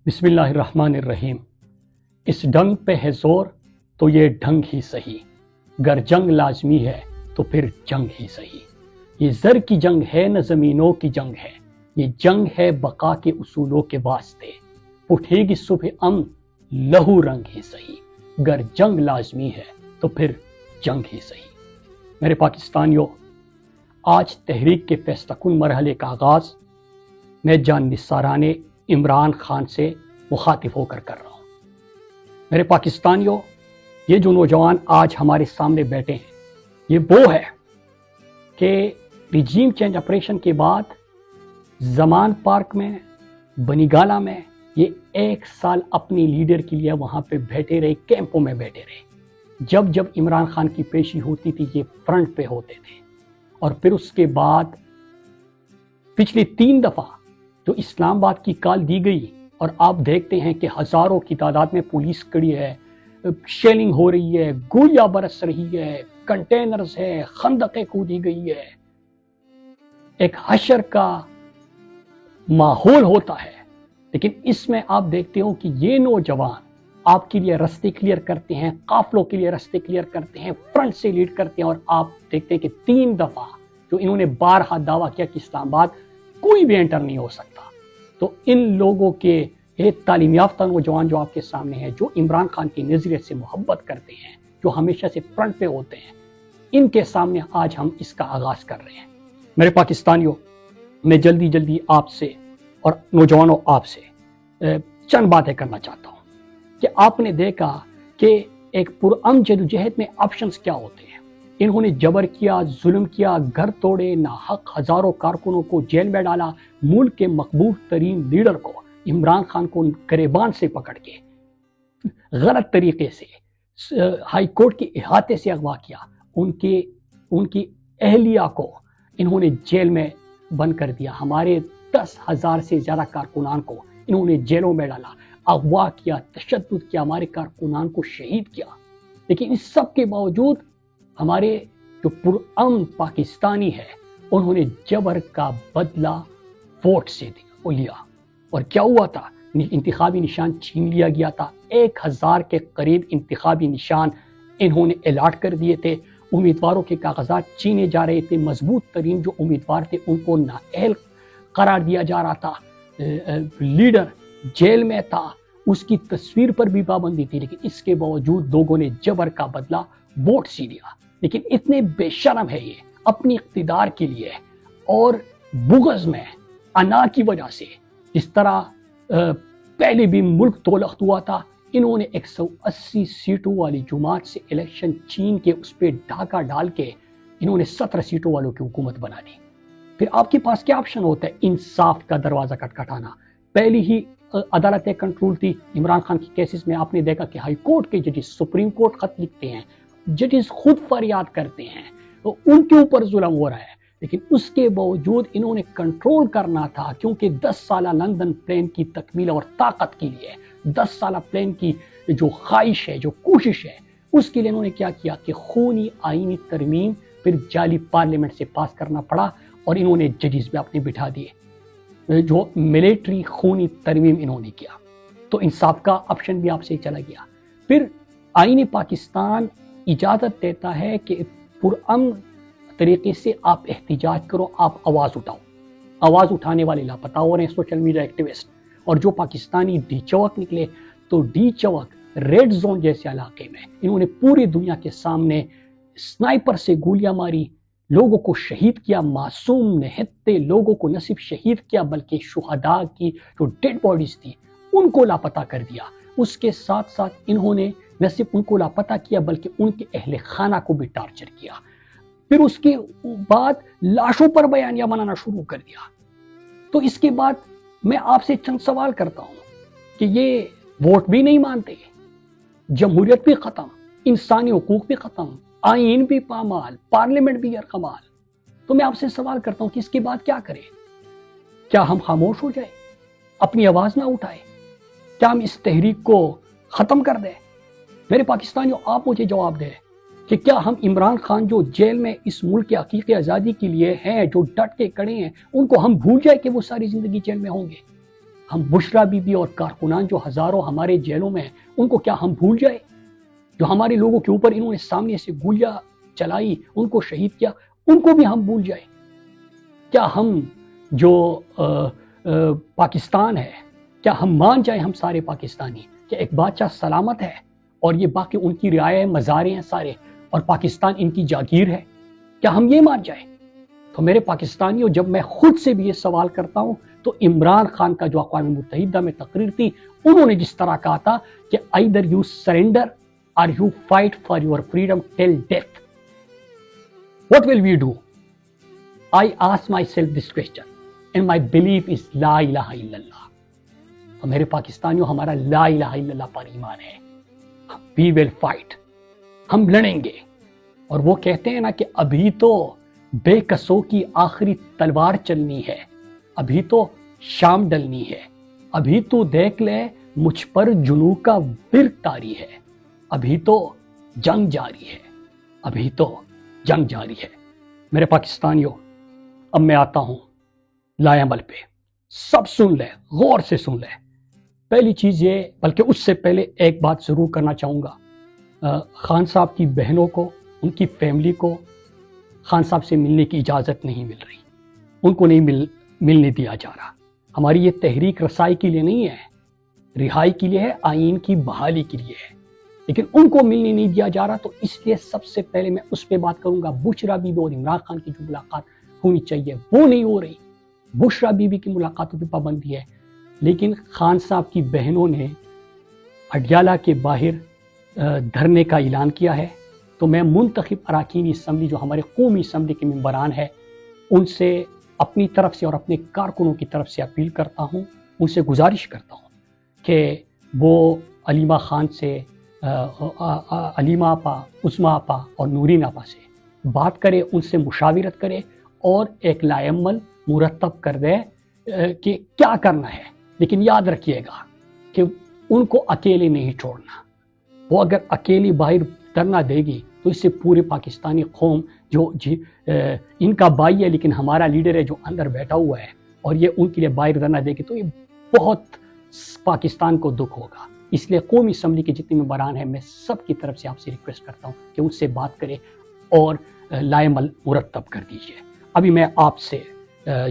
بسم اللہ الرحمن الرحیم۔ اس ڈنگ پہ ہے زور تو یہ ڈھنگ ہی صحیح، گر جنگ لازمی ہے تو پھر جنگ ہی صحیح۔ یہ زر کی جنگ ہے نہ زمینوں کی جنگ ہے، یہ جنگ ہے بقا کے اصولوں کے واسطے۔ اٹھے گی صبح امن لہو رنگ ہی صحیح، گر جنگ لازمی ہے تو پھر جنگ ہی صحیح۔ میرے پاکستانیوں، آج تحریک کے فیصلہ کن مرحلے کا آغاز میں جان نثارانِ عمران خان سے مخاطب ہو کر رہا ہوں۔ میرے پاکستانیوں، یہ جو نوجوان آج ہمارے سامنے بیٹھے ہیں، یہ وہ ہے کہ ریجیم چینج آپریشن کے بعد زمان پارک میں، بنی گالا میں یہ 1 سال اپنی لیڈر کے لیے وہاں پہ بیٹھے رہے، کیمپوں میں بیٹھے رہے۔ جب جب عمران خان کی پیشی ہوتی تھی یہ فرنٹ پہ ہوتے تھے، اور پھر اس کے بعد پچھلی 3 دفعہ جو اسلام آباد کی کال دی گئی، اور آپ دیکھتے ہیں کہ ہزاروں کی تعداد میں پولیس کڑی ہے، شیلنگ ہو رہی ہے، گولیاں برس رہی ہے، کنٹینرز ہے، خندقیں کھودی گئی ہے، ایک حشر کا ماحول ہوتا ہے۔ لیکن اس میں آپ دیکھتے ہو کہ یہ نوجوان آپ کے لیے رستے کلیئر کرتے ہیں، قافلوں کے لیے رستے کلیئر کرتے ہیں، فرنٹ سے لیڈ کرتے ہیں، اور آپ دیکھتے ہیں کہ 3 دفعہ جو انہوں نے بارہا دعویٰ کیا کہ اسلام آباد کوئی بھی انٹر نہیں ہو سکتا۔ تو ان لوگوں کے یہ تعلیم یافتہ نوجوان جو آپ کے سامنے ہیں، جو عمران خان کی نظریے سے محبت کرتے ہیں، جو ہمیشہ سے فرنٹ پہ ہوتے ہیں، ان کے سامنے آج ہم اس کا آغاز کر رہے ہیں۔ میرے پاکستانیوں، میں جلدی آپ سے اور نوجوانوں آپ سے چند باتیں کرنا چاہتا ہوں کہ آپ نے دیکھا کہ ایک پرامن جدوجہد میں آپشنز کیا ہوتے ہیں۔ انہوں نے جبر کیا، ظلم کیا، گھر توڑے، ناحق ہزاروں کارکنوں کو جیل میں ڈالا، ملک کے مقبول ترین لیڈر کو، عمران خان کو گریبان سے پکڑ کے غلط طریقے سے ہائی کورٹ کے احاطے سے اغوا کیا، ان کی اہلیہ کو انہوں نے جیل میں بند کر دیا، ہمارے 10,000 سے زیادہ کارکنان کو انہوں نے جیلوں میں ڈالا، اغوا کیا، تشدد کیا، ہمارے کارکنان کو شہید کیا۔ لیکن اس سب کے باوجود ہمارے جو پرامن پاکستانی ہے، انہوں نے جبر کا بدلہ ووٹ سے لیا، اور کیا ہوا تھا؟ انتخابی نشان چھین لیا گیا تھا۔ 1,000 کے قریب انتخابی نشان انہوں نے الاٹ کر دیے تھے، امیدواروں کے کاغذات چھینے جا رہے تھے، مضبوط ترین جو امیدوار تھے ان کو نااہل قرار دیا جا رہا تھا، لیڈر جیل میں تھا، اس کی تصویر پر بھی پابندی تھی، لیکن اس کے باوجود لوگوں نے جبر کا بدلہ ووٹ سے لیا۔ لیکن اتنے بے شرم ہے یہ اپنی اقتدار کے لیے اور بغض میں، انا کی وجہ سے، جس طرح پہلے بھی ملک تولخت ہوا تھا، انہوں نے 180 سیٹوں والی جماعت سے الیکشن چھین کے اس پہ ڈھاکہ ڈال کے انہوں نے 17 سیٹوں والوں کی حکومت بنا دی۔ پھر آپ کے پاس کیا آپشن ہوتا ہے؟ انصاف کا دروازہ کھٹکھٹانا۔ پہلی ہی عدالتیں کنٹرول تھی عمران خان کی کیسز میں، آپ نے دیکھا کہ ہائی کورٹ کے ججز سپریم کورٹ خط لکھتے ہیں، ججز خود فریاد کرتے ہیں، تو ان کے اوپر ظلم ہو رہا ہے، لیکن اس کے باوجود انہوں نے کنٹرول کرنا تھا، کیونکہ 10 سالہ لندن پلان کی تکمیل اور طاقت کے لیے، 10 سالہ پلان کی جو خواہش ہے، جو کوشش ہے، اس کے لیے انہوں نے کیا کیا کہ خونی آئینی ترمیم، پھر جعلی پارلیمنٹ سے پاس کرنا پڑا، اور انہوں نے ججز بھی اپنے بٹھا دیے، جو ملٹری خونی ترمیم انہوں نے کیا۔ تو انصاف کا آپشن بھی آپ سے چلا گیا۔ پھر آئین پاکستان اجازت دیتا ہے کہ پرامن طریقے سے آپ احتجاج کرو، آپ آواز اٹھاؤ۔ آواز اٹھانے والے لاپتہ ہو رہے ہیں سوشل میڈیا ایکٹیوسٹ، اور جو پاکستانی ڈی چوک نکلے، تو ڈی چوک ریڈ زون جیسے علاقے میں انہوں نے پوری دنیا کے سامنے سنائپر سے گولیاں ماری، لوگوں کو شہید کیا، معصوم نہتے لوگوں کو نہ صرف شہید کیا بلکہ شہداء کی جو ڈیڈ باڈیز تھی ان کو لاپتہ کر دیا۔ اس کے ساتھ ساتھ انہوں نے نہ صرف ان کو لاپتہ کیا بلکہ ان کے اہل خانہ کو بھی ٹارچر کیا۔ پھر اس کے بعد لاشوں پر بیانیہ بنانا شروع کر دیا۔ تو اس کے بعد میں آپ سے چند سوال کرتا ہوں کہ یہ ووٹ بھی نہیں مانتے، جمہوریت بھی ختم، انسانی حقوق بھی ختم، آئین بھی پامال، پارلیمنٹ بھی یرغمال، تو میں آپ سے سوال کرتا ہوں کہ اس کے بعد کیا کریں؟ کیا ہم خاموش ہو جائیں، اپنی آواز نہ اٹھائیں؟ کیا ہم اس تحریک کو ختم کر دیں؟ میرے پاکستانیوں، آپ مجھے جواب دیں کہ کیا ہم عمران خان جو جیل میں اس ملک کے حقیقی آزادی کے لیے ہیں، جو ڈٹ کے کڑے ہیں، ان کو ہم بھول جائیں کہ وہ ساری زندگی جیل میں ہوں گے؟ ہم بشرا بی بی اور کارکنان جو ہزاروں ہمارے جیلوں میں ہیں ان کو کیا ہم بھول جائے؟ جو ہمارے لوگوں کے اوپر انہوں نے سامنے سے گولیاں چلائی، ان کو شہید کیا، ان کو بھی ہم بھول جائیں؟ کیا ہم جو پاکستان ہے، کیا ہم مان جائیں ہم سارے پاکستانی کہ ایک بادشاہ سلامت ہے اور یہ باقی ان کی رعایا مزارے ہیں سارے اور پاکستان ان کی جاگیر ہے؟ کیا ہم یہ مان جائیں؟ تو میرے پاکستانیوں، جب میں خود سے بھی یہ سوال کرتا ہوں تو عمران خان کا جو اقوام متحدہ میں تقریر تھی، انہوں نے جس طرح کہا تھا کہ either you surrender or you fight for your freedom till death. What will we do? I ask myself this question and my belief is لا الہ الا اللہ. تو میرے پاکستانیوں، ہمارا لا الہ الا اللہ پر ایمان ہے. We will fight. ہم لڑیں گے. اور وہ کہتے ہیں نا کہ ابھی تو بے کسوں کی آخری تلوار چلنی ہے، ابھی تو شام ڈلنی ہے، ابھی تو دیکھ لے مجھ پر جنوں کا برق طاری ہے، ابھی تو جنگ جاری ہے، ابھی تو جنگ جاری ہے. میرے پاکستانیوں، اب میں آتا ہوں لائے عمل پہ. سب سن لے، غور سے سن لے. پہلی چیز یہ، بلکہ اس سے پہلے ایک بات ضرور کرنا چاہوں گا. خان صاحب کی بہنوں کو، ان کی فیملی کو خان صاحب سے ملنے کی اجازت نہیں مل رہی، ان کو نہیں ملنے دیا جا رہا. ہماری یہ تحریک رسائی کے لیے نہیں ہے، رہائی کے لیے ہے، آئین کی بحالی کے لیے ہے، لیکن ان کو ملنے نہیں دیا جا رہا. تو اس لیے سب سے پہلے میں اس پہ بات کروں گا. بشرا بی بی اور عمران خان کی جو ملاقات ہونی چاہیے وہ نہیں ہو رہی. بشرا بی بی کی ملاقاتوں پہ پابندی ہے، لیکن خان صاحب کی بہنوں نے اڈیالہ کے باہر دھرنے کا اعلان کیا ہے. تو میں منتخب اراکین اسمبلی، جو ہمارے قومی اسمبلی کے ممبران ہیں، ان سے اپنی طرف سے اور اپنے کارکنوں کی طرف سے اپیل کرتا ہوں، ان سے گزارش کرتا ہوں کہ وہ علیمہ خان سے، علیمہ آپا، عظمیٰ آپا اور نورین آپا سے بات کرے، ان سے مشاورت کرے اور ایک لائحہ عمل مرتب کر دے کہ کیا کرنا ہے. لیکن یاد رکھیے گا کہ ان کو اکیلے نہیں چھوڑنا. وہ اگر اکیلی باہر دھرنا دے گی تو اس سے پورے پاکستانی قوم، جو ان کا بھائی ہے لیکن ہمارا لیڈر ہے جو اندر بیٹھا ہوا ہے، اور یہ ان کے لیے باہر دھرنا دے گی تو یہ بہت پاکستان کو دکھ ہوگا. اس لیے قومی اسمبلی کے جتنے ممبران ہیں، میں سب کی طرف سے آپ سے ریکویسٹ کرتا ہوں کہ ان سے بات کرے اور لائحہ عمل مرتب کر دیجیے. ابھی میں آپ سے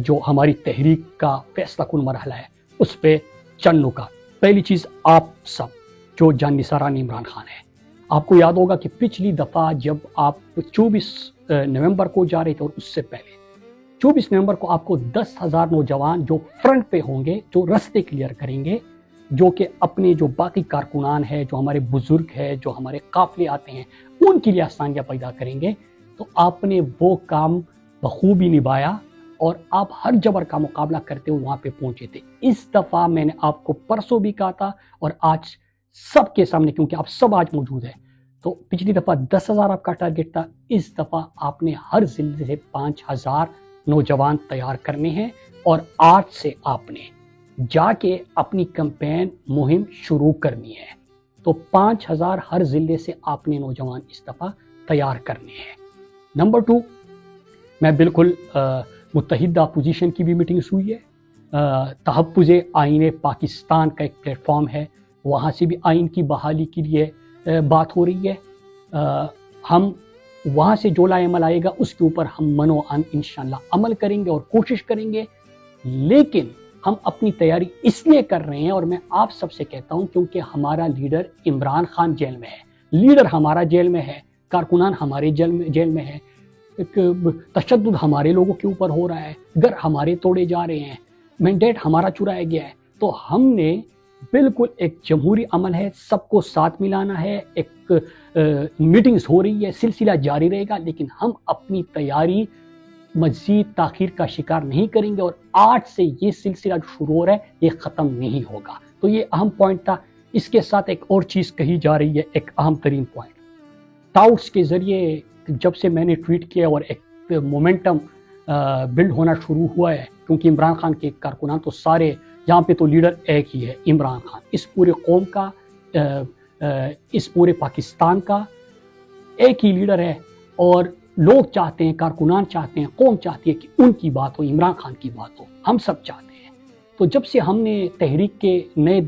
جو ہماری تحریک کا فیصلہ کن مرحلہ ہے اس پہ چند نکات. پہلی چیز، آپ سب جو جان نثاران عمران خان ہیں، آپ کو یاد ہوگا کہ پچھلی دفعہ جب آپ 24 نومبر کو جا رہے تھے، اور اس سے پہلے 24 نومبر کو آپ کو 10,000 نوجوان جو فرنٹ پہ ہوں گے، جو رستے کلیئر کریں گے، جو کہ اپنے جو باقی کارکنان ہیں، جو ہمارے بزرگ ہیں، جو ہمارے قافلے آتے ہیں، ان کے لیے آسانیاں پیدا کریں گے. تو آپ نے وہ کام بخوبی نبھایا اور آپ ہر جبر کا مقابلہ کرتے ہوئے وہاں پہ پہنچے تھے. اس دفعہ میں نے آپ کو پرسوں بھی کہا تھا اور آج سب کے سامنے، کیونکہ آپ سب آج موجود ہیں، تو پچھلی دفعہ 10,000 آپ کا ٹارگٹ تھا، اس دفعہ آپ نے ہر ضلع سے 5,000 نوجوان تیار کرنے ہیں، اور آج سے آپ نے جا کے اپنی کمپین مہم شروع کرنی ہے. تو 5,000 ہر ضلع سے آپ نے نوجوان اس دفعہ تیار کرنے ہیں. نمبر 2، میں بالکل متحدہ اپوزیشن کی بھی میٹنگز ہوئی ہے. تحفظ آئین پاکستان کا ایک پلیٹ فارم ہے، وہاں سے بھی آئین کی بحالی کے لیے بات ہو رہی ہے. ہم وہاں سے جو لائحہ عمل آئے گا اس کے اوپر ہم منو ان انشاءاللہ عمل کریں گے اور کوشش کریں گے. لیکن ہم اپنی تیاری اس لیے کر رہے ہیں، اور میں آپ سب سے کہتا ہوں، کیونکہ ہمارا لیڈر عمران خان جیل میں ہے، لیڈر ہمارا جیل میں ہے، کارکنان ہمارے جیل میں ہے، تشدد ہمارے لوگوں کے اوپر ہو رہا ہے، گھر ہمارے توڑے جا رہے ہیں، مینڈیٹ ہمارا چرایا گیا ہے. تو ہم نے بالکل ایک جمہوری عمل ہے، سب کو ساتھ ملانا ہے. ایک میٹنگز ہو رہی ہے، سلسلہ جاری رہے گا، لیکن ہم اپنی تیاری مزید تاخیر کا شکار نہیں کریں گے. اور آج سے یہ سلسلہ جو شروع ہو رہا ہے یہ ختم نہیں ہوگا. تو یہ اہم پوائنٹ تھا. اس کے ساتھ ایک اور چیز کہی جا رہی ہے، ایک اہم ترین پوائنٹ، ٹاؤٹس کے ذریعے جب سے میں نے ٹویٹ کیا اور ایک مومنٹم بلڈ ہونا شروع ہوا ہے، کیونکہ عمران خان کے کارکنان تو سارے یہاں پہ تو لیڈر ایک ہی ہے، عمران خان. اس پورے قوم کا، اس پورے پاکستان کا ایک ہی لیڈر ہے، اور لوگ چاہتے ہیں، کارکنان چاہتے ہیں، قوم چاہتی ہے کہ ان کی بات ہو، عمران خان کی بات ہو. ہم سب چاہتے ہیں تو جب سے ہم نے تحریک کے نئے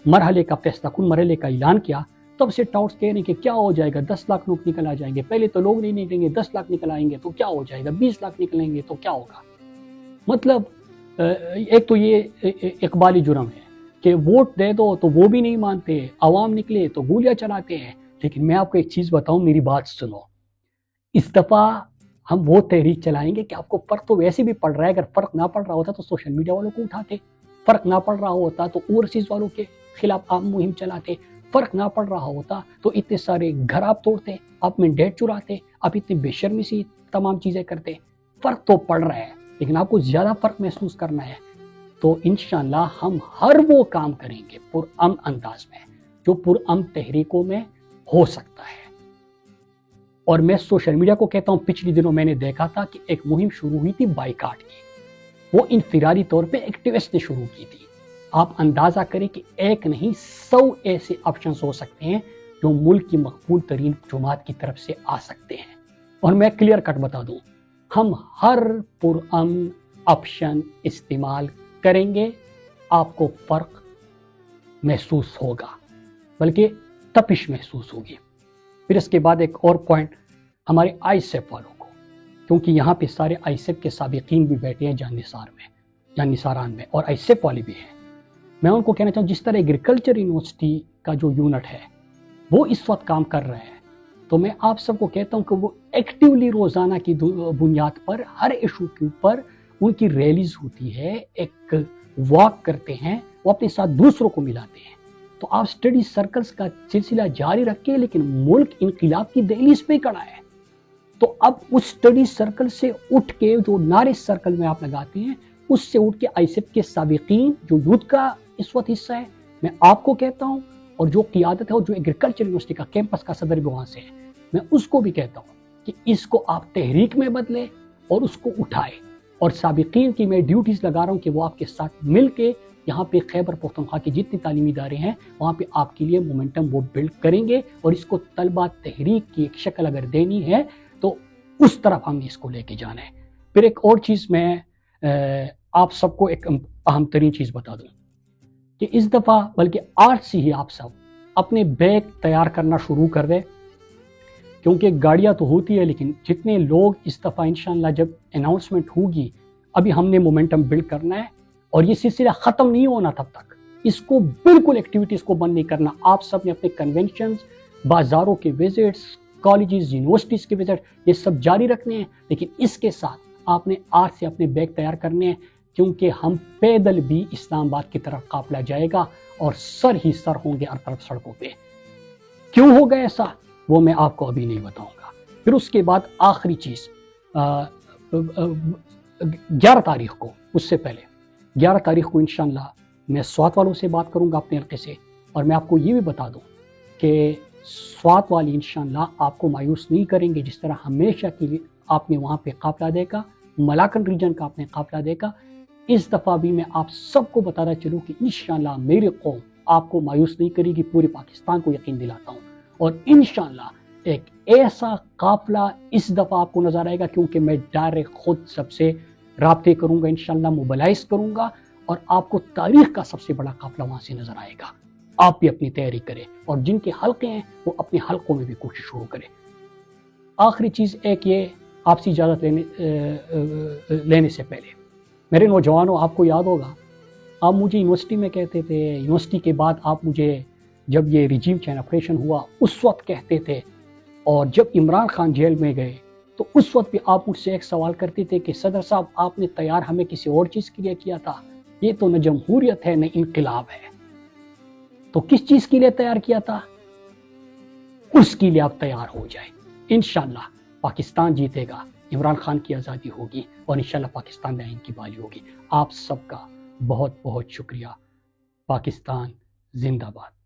مرحلے کا فیصلہ کن مرحلے کا اعلان کیا، تب سے ٹاؤٹس کہہ رہے ہیں کہ کیا ہو جائے گا، 10 لاکھ لوگ نکل آ جائیں گے، پہلے تو لوگ نہیں نکلیں گے، 10 لاکھ نکل آئیں گے تو کیا ہو جائے گا، 20 لاکھ نکلیں گے تو کیا ہوگا۔ مطلب ایک تو یہ اقبالی جرم ہے کہ ووٹ دے دو تو وہ بھی نہیں مانتے، عوام نکلے تو گولیاں چلاتے ہیں۔ لیکن میں آپ کو ایک چیز بتاؤں، میری بات سنو، اس دفعہ ہم وہ تحریک چلائیں گے کہ آپ کو فرق تو ویسے بھی پڑ رہا ہے، اگر فرق نہ پڑ رہا ہوتا تو سوشل میڈیا والوں کو اٹھاتے، فرق نہ پڑ رہا ہوتا تو اوورسیز والوں کے خلاف آپ مہم چلاتے، فرق نہ پڑ رہا ہوتا تو اتنے سارے گھر آپ توڑتے، آپ مینڈیٹ چراتے، آپ اتنی بے شرمی سی تمام چیزیں کرتے۔ فرق تو پڑ رہا ہے، لیکن آپ کو زیادہ فرق محسوس کرنا ہے تو انشاءاللہ ہم ہر وہ کام کریں گے پرامن انداز میں جو پرامن تحریکوں میں ہو سکتا ہے۔ اور میں سوشل میڈیا کو کہتا ہوں، پچھلی دنوں میں نے دیکھا تھا کہ ایک مہم شروع ہوئی تھی بائیکاٹ کی، وہ انفرادی طور پہ ایکٹیوسٹ نے شروع کی تھی۔ آپ اندازہ کریں کہ ایک نہیں 100 ایسے آپشنز ہو سکتے ہیں جو ملک کی مقبول ترین جماعت کی طرف سے آ سکتے ہیں۔ اور میں کلیئر کٹ بتا دوں، ہم ہر پرامن آپشن استعمال کریں گے، آپ کو فرق محسوس ہوگا، بلکہ تپش محسوس ہوگی۔ پھر اس کے بعد ایک اور پوائنٹ ہمارے آئی سیف والوں کو، کیونکہ یہاں پہ سارے آئی سیف کے سابقین بھی بیٹھے ہیں جان نثاران میں، اور آئی سیف والے بھی ہیں۔ میں ان کو کہنا چاہوں، جس طرح ایگریکلچر یونیورسٹی کا جو یونٹ ہے وہ اس وقت کام کر رہے ہیں، تو میں آپ سب کو کہتا ہوں کہ وہ ایکٹیولی روزانہ کی بنیاد پر ہر ایشو کے اوپر ان کی ریلیز ہوتی ہے، ایک واک کرتے ہیں، وہ اپنے ساتھ دوسروں کو ملاتے ہیں۔ تو آپ اسٹڈی سرکلز کا سلسلہ جاری رکھیں، لیکن ملک انقلاب کی دہلیز پہ کھڑا ہے، تو اب اس اسٹڈی سرکل سے اٹھ کے جو نعرے سرکل میں آپ لگاتے ہیں، اس سے اٹھ کے آئی سیف کے سابقین جو یوتھ کا اس وقت حصہ ہے، میں آپ کو کہتا ہوں، اور جو قیادت ہے اور جو ایگریکلچر یونیورسٹی کا کیمپس کا صدر بھی وہاں سے ہے، میں اس کو بھی کہتا ہوں کہ اس کو آپ تحریک میں بدلے اور اس کو اٹھائے۔ اور سابقین کی میں ڈیوٹیز لگا رہا ہوں کہ وہ آپ کے ساتھ مل کے یہاں پہ خیبر پختونخوا کے جتنے تعلیمی ادارے ہیں وہاں پہ آپ کے لیے مومنٹم وہ بلڈ کریں گے، اور اس کو طلبہ تحریک کی ایک شکل اگر دینی ہے تو اس طرف ہم نے اس کو لے کے جانا ہے۔ پھر ایک اور چیز میں آپ سب کو ایک اہم ترین چیز بتا دوں کہ اس دفعہ بلکہ آج سے ہی آپ سب اپنے بیگ تیار کرنا شروع کر دیں، کیونکہ گاڑیاں تو ہوتی ہے، لیکن جتنے لوگ اس دفعہ انشاءاللہ جب اناؤنسمنٹ ہوگی، ابھی ہم نے مومنٹم بلڈ کرنا ہے، اور یہ سلسلہ ختم نہیں ہونا تب تک، اس کو بالکل ایکٹیویٹیز کو بند نہیں کرنا۔ آپ سب نے اپنے کنونشنز، بازاروں کے وزٹس، کالجز، یونیورسٹیز کے وزٹ، یہ سب جاری رکھنے ہیں، لیکن اس کے ساتھ آپ نے آج سے اپنے بیگ تیار کرنے ہیں، کیونکہ ہم پیدل بھی اسلام آباد کی طرف قافلہ جائے گا اور سر ہی سر ہوں گے ہر طرف سڑکوں پہ۔ کیوں ہوگا ایسا وہ میں آپ کو ابھی نہیں بتاؤں گا۔ پھر اس کے بعد آخری چیز 11 تاریخ کو، اس سے پہلے 11 تاریخ کو انشاءاللہ میں سوات والوں سے بات کروں گا اپنے حلقے سے، اور میں آپ کو یہ بھی بتا دوں کہ سوات والی انشاءاللہ آپ کو مایوس نہیں کریں گے، جس طرح ہمیشہ کے لیے آپ نے وہاں پہ قافلہ دیکھا، ملاکنڈ ریجن کا آپ نے قافلہ دیکھا، اس دفعہ بھی میں آپ سب کو بتانا چلوں کہ انشاءاللہ میری قوم آپ کو مایوس نہیں کرے گی، پورے پاکستان کو یقین دلاتا ہوں، اور انشاءاللہ ایک ایسا قافلہ اس دفعہ آپ کو نظر آئے گا، کیونکہ میں ڈائریکٹ خود سب سے رابطے کروں گا، انشاءاللہ موبلائز کروں گا، اور آپ کو تاریخ کا سب سے بڑا قافلہ وہاں سے نظر آئے گا۔ آپ بھی اپنی تیاری کریں، اور جن کے حلقے ہیں وہ اپنے حلقوں میں بھی کوشش شروع کریں۔ آخری چیز ایک یہ، آپ سے اجازت لینے سے پہلے میرے نوجوانوں، آپ کو یاد ہوگا آپ مجھے یونیورسٹی میں کہتے تھے، یونیورسٹی کے بعد آپ مجھے جب یہ ریجیم چینج آپریشن ہوا اس وقت کہتے تھے، اور جب عمران خان جیل میں گئے تو اس وقت بھی آپ مجھ سے ایک سوال کرتے تھے کہ صدر صاحب آپ نے تیار ہمیں کسی اور چیز کے لیے کیا تھا، یہ تو نہ جمہوریت ہے نہ انقلاب ہے، تو کس چیز کے لیے تیار کیا تھا؟ اس کے لیے آپ تیار ہو جائیں۔ انشاءاللہ پاکستان جیتے گا، عمران خان کی آزادی ہوگی، اور انشاءاللہ پاکستان میں آئین کی بحالی ہوگی۔ آپ سب کا بہت بہت شکریہ۔ پاکستان زندہ باد۔